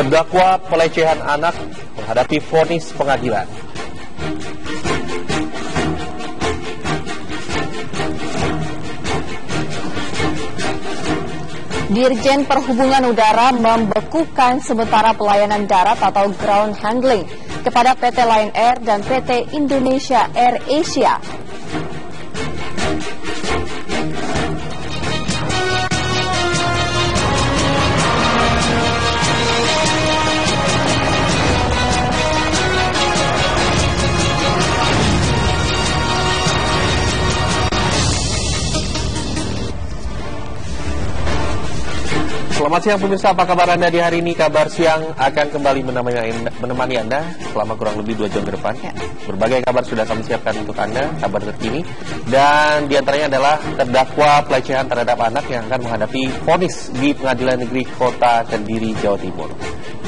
Terdakwa pelecehan anak menghadapi vonis pengadilan. Dirjen Perhubungan Udara membekukan sementara pelayanan darat atau ground handling kepada PT Lion Air dan PT Indonesia Air Asia. Selamat siang pemirsa, apa kabar Anda di hari ini? Kabar siang akan kembali menemani Anda selama kurang lebih 2 jam ke depan. Berbagai kabar sudah kami siapkan untuk Anda, kabar terkini. Dan diantaranya adalah terdakwa pelecehan terhadap anak yang akan menghadapi vonis di Pengadilan Negeri Kota Kediri, Jawa Timur.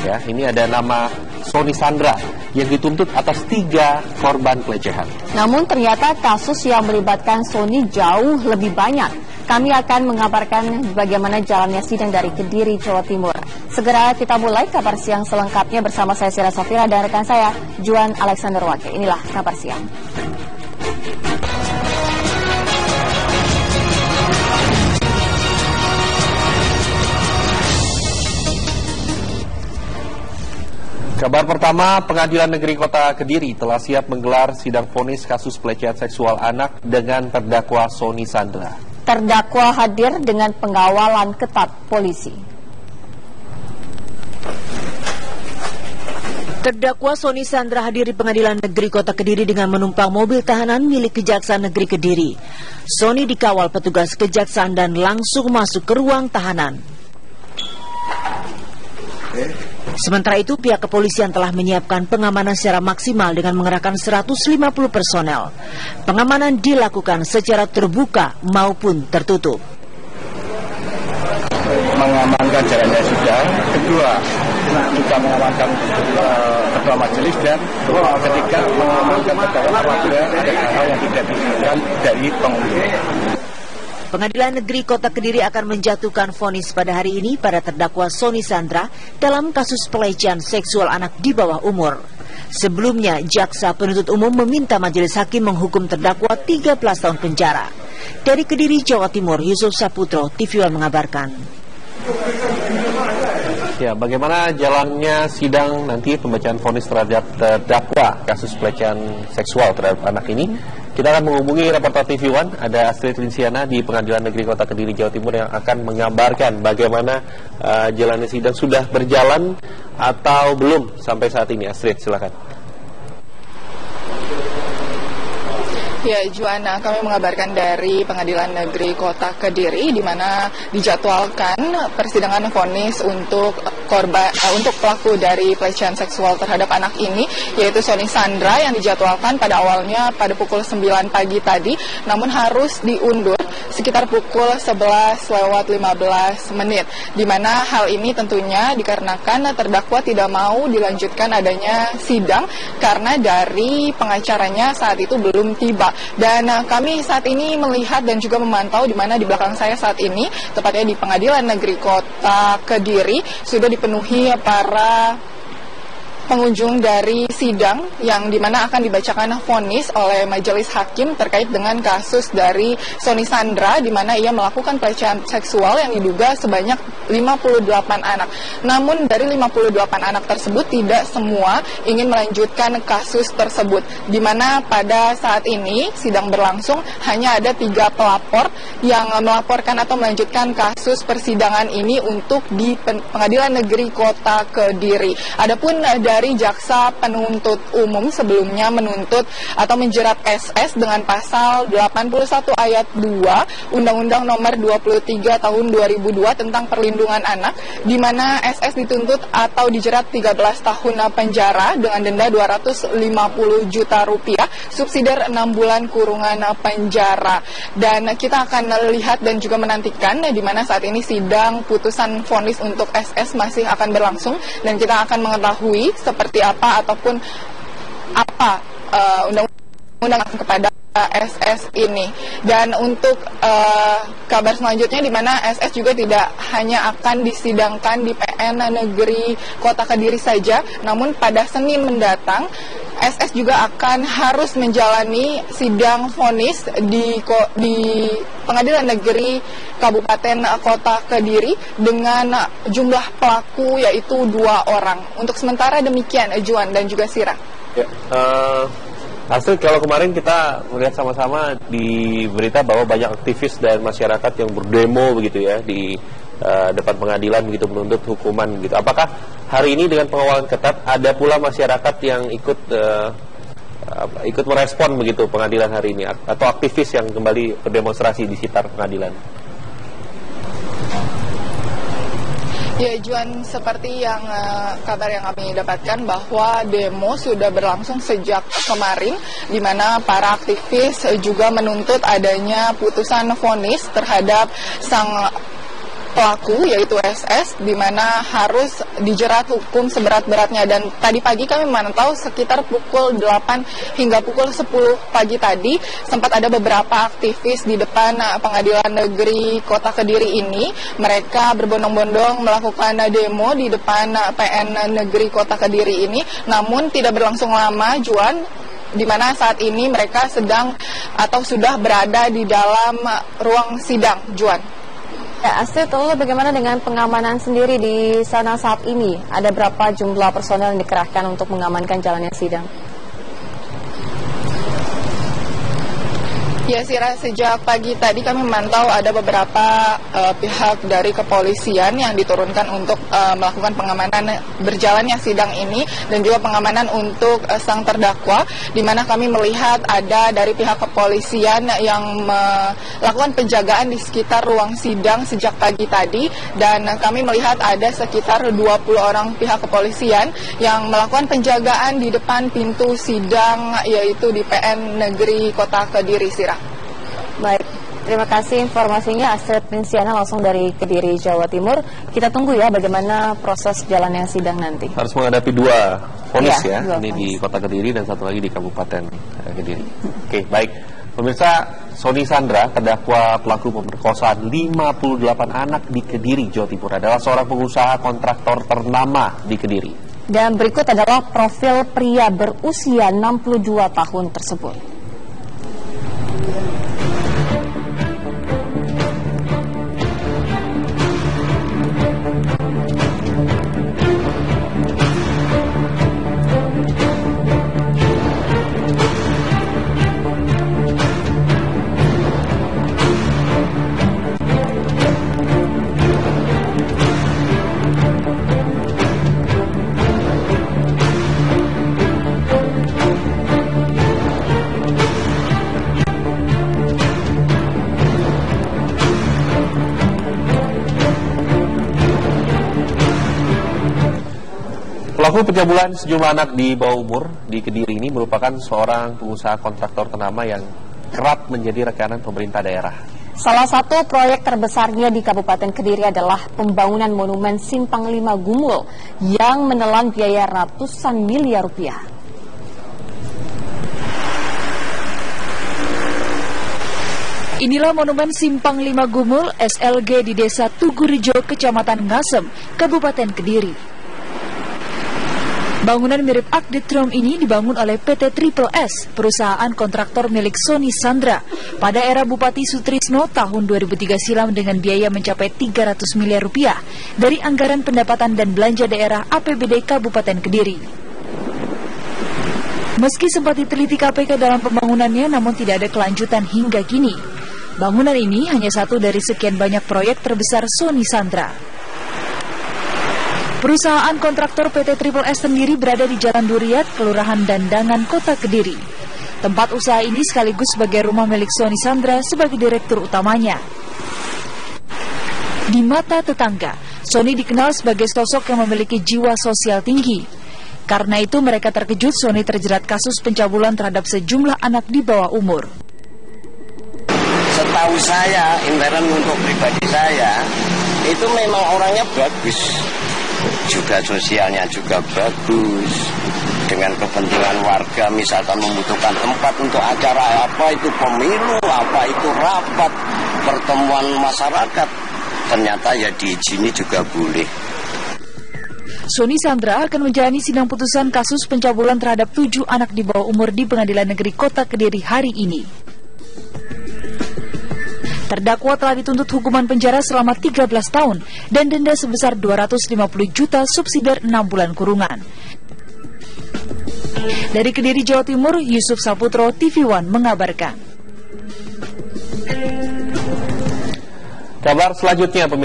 Ya, ini ada nama Sony Sandra yang dituntut atas 3 korban pelecehan. Namun ternyata kasus yang melibatkan Sony jauh lebih banyak. Kami akan mengabarkan bagaimana jalannya sidang dari Kediri, Jawa Timur. Segera kita mulai kabar siang selengkapnya bersama saya Sira Safira dan rekan saya Juan Alexander Wake. Inilah kabar siang. Kabar pertama, Pengadilan Negeri Kota Kediri telah siap menggelar sidang vonis kasus pelecehan seksual anak dengan terdakwa Sony Sandra. Terdakwa hadir dengan pengawalan ketat polisi. Terdakwa Sony Sandra hadir di Pengadilan Negeri Kota Kediri dengan menumpang mobil tahanan milik Kejaksaan Negeri Kediri. Sony dikawal petugas kejaksaan dan langsung masuk ke ruang tahanan. Sementara itu, pihak kepolisian telah menyiapkan pengamanan secara maksimal dengan mengerahkan 150 personel. Pengamanan dilakukan secara terbuka maupun tertutup. Mengamankan jalannya sidang, kedua juga mengamankan ketua majelis, dan ketiga mengamankan terdakwa apabila ada hal yang tidak diinginkan dari pengunjung. Pengadilan Negeri Kota Kediri akan menjatuhkan vonis pada hari ini pada terdakwa Sony Sandra dalam kasus pelecehan seksual anak di bawah umur. Sebelumnya, Jaksa Penuntut Umum meminta majelis hakim menghukum terdakwa 13 tahun penjara. Dari Kediri, Jawa Timur, Yusuf Saputro, TV One mengabarkan. Ya, bagaimana jalannya sidang nanti pembacaan vonis terhadap terdakwa kasus pelecehan seksual terhadap anak ini? Kita akan menghubungi reporter TV One, ada Astrid Linsiana di Pengadilan Negeri Kota Kediri, Jawa Timur yang akan mengabarkan bagaimana jalannya sidang, sudah berjalan atau belum sampai saat ini. Astrid, silakan. Ya, Juana, kami mengabarkan dari Pengadilan Negeri Kota Kediri, di mana dijadwalkan persidangan vonis untuk untuk pelaku dari pelecehan seksual terhadap anak ini, yaitu Sony Sandra, yang dijadwalkan pada awalnya pada pukul 9 pagi tadi, namun harus diundur sekitar pukul 11:15, di mana hal ini tentunya dikarenakan terdakwa tidak mau dilanjutkan adanya sidang karena dari pengacaranya saat itu belum tiba. Dan kami saat ini melihat dan juga memantau di mana di belakang saya saat ini, tepatnya di Pengadilan Negeri Kota Kediri, sudah dipenuhi para pengunjung dari sidang yang dimana akan dibacakan vonis oleh majelis hakim terkait dengan kasus dari Sony Sandra, di mana ia melakukan pelecehan seksual yang diduga sebanyak 58 anak. Namun dari 58 anak tersebut tidak semua ingin melanjutkan kasus tersebut, di mana pada saat ini sidang berlangsung hanya ada 3 pelapor yang melaporkan atau melanjutkan kasus persidangan ini untuk di Pengadilan Negeri Kota Kediri. Adapun dari Jaksa Penuntut Umum sebelumnya menuntut atau menjerat SS dengan pasal 81 ayat 2 Undang-Undang Nomor 23 Tahun 2002 tentang Perlindungan Anak, di mana SS dituntut atau dijerat 13 tahun penjara dengan denda 250 juta rupiah, subsidiar 6 bulan kurungan penjara. Dan kita akan lihat dan juga menantikan di mana saat ini sidang putusan vonis untuk SS masih akan berlangsung, dan kita akan mengetahui seperti apa ataupun apa undang-undang kepada SS ini. Dan untuk kabar selanjutnya, di mana SS juga tidak hanya akan disidangkan di PN Negeri Kota Kediri saja, namun pada Senin mendatang SS juga akan harus menjalani sidang vonis di Pengadilan Negeri Kabupaten Kota Kediri dengan jumlah pelaku yaitu 2 orang. Untuk sementara demikian, Juan dan juga Sira. Ya, Astrid, kalau kemarin kita melihat sama-sama di berita bahwa banyak aktivis dan masyarakat yang berdemo begitu ya di depan pengadilan begitu menuntut hukuman gitu. Apakah hari ini dengan pengawalan ketat ada pula masyarakat yang ikut merespon begitu pengadilan hari ini, atau aktivis yang kembali berdemonstrasi di sekitar pengadilan? Ya, Juan, seperti yang kabar yang kami dapatkan bahwa demo sudah berlangsung sejak kemarin, di mana para aktivis juga menuntut adanya putusan vonis terhadap sang pelaku yaitu SS, di mana harus dijerat hukum seberat-beratnya. Dan tadi pagi kami memantau sekitar pukul 8 hingga pukul 10 pagi tadi sempat ada beberapa aktivis di depan Pengadilan Negeri Kota Kediri ini. Mereka berbondong-bondong melakukan demo di depan PN Negeri Kota Kediri ini, namun tidak berlangsung lama, Juan, di mana saat ini mereka sedang atau sudah berada di dalam ruang sidang, Juan. Ya, Astrid, lalu bagaimana dengan pengamanan sendiri di sana saat ini? Ada berapa jumlah personel yang dikerahkan untuk mengamankan jalannya sidang? Ya, Sira, sejak pagi tadi kami memantau ada beberapa pihak dari kepolisian yang diturunkan untuk melakukan pengamanan berjalannya sidang ini, dan juga pengamanan untuk sang terdakwa, di mana kami melihat ada dari pihak kepolisian yang melakukan penjagaan di sekitar ruang sidang sejak pagi tadi, dan kami melihat ada sekitar 20 orang pihak kepolisian yang melakukan penjagaan di depan pintu sidang, yaitu di PN Negeri Kota Kediri, Sira. Baik, terima kasih informasinya Astrid Prinsiana langsung dari Kediri, Jawa Timur. Kita tunggu ya bagaimana proses jalannya sidang nanti. Harus menghadapi 2 vonis ya, vonis. ini di Kota Kediri dan satu lagi di Kabupaten Kediri. Oke, baik. Pemirsa, Sony Sandra, terdakwa pelaku pemerkosaan 58 anak di Kediri, Jawa Timur, adalah seorang pengusaha kontraktor ternama di Kediri. Dan berikut adalah profil pria berusia 62 tahun tersebut. Pelaku pencabulan sejumlah anak di bawah umur di Kediri ini merupakan seorang pengusaha kontraktor ternama yang kerap menjadi rekanan pemerintah daerah. Salah satu proyek terbesarnya di Kabupaten Kediri adalah pembangunan Monumen Simpang 5 Gumul yang menelan biaya ratusan miliar rupiah. Inilah Monumen Simpang 5 Gumul SLG di Desa Tugurejo, Kecamatan Ngasem, Kabupaten Kediri. Bangunan mirip Akditrom ini dibangun oleh PT Triple S, perusahaan kontraktor milik Sony Sandra, pada era Bupati Sutrisno tahun 2003 silam dengan biaya mencapai 300 miliar rupiah dari anggaran pendapatan dan belanja daerah APBD Kabupaten Kediri. Meski sempat diteliti KPK dalam pembangunannya, namun tidak ada kelanjutan hingga kini. Bangunan ini hanya satu dari sekian banyak proyek terbesar Sony Sandra. Perusahaan kontraktor PT Triple S sendiri berada di Jalan Duriat, Kelurahan Dandangan, Kota Kediri. Tempat usaha ini sekaligus sebagai rumah milik Sony Sandra sebagai direktur utamanya. Di mata tetangga, Sony dikenal sebagai sosok yang memiliki jiwa sosial tinggi. Karena itu mereka terkejut Sony terjerat kasus pencabulan terhadap sejumlah anak di bawah umur. Setahu saya, intern untuk pribadi saya, itu memang orangnya bagus. Juga sosialnya juga bagus. dengan kepentingan warga, misalkan membutuhkan tempat untuk acara apa itu pemilu, apa itu rapat, pertemuan masyarakat, ternyata ya diizini juga boleh. Sony Sandra akan menjalani sidang putusan kasus pencabulan terhadap 7 anak di bawah umur di Pengadilan Negeri Kota Kediri hari ini. Terdakwa telah dituntut hukuman penjara selama 13 tahun dan denda sebesar 250 juta subsidiar 6 bulan kurungan. Dari Kediri, Jawa Timur, Yusuf Saputro, TV One mengabarkan. Kabar selanjutnya, pemirsa.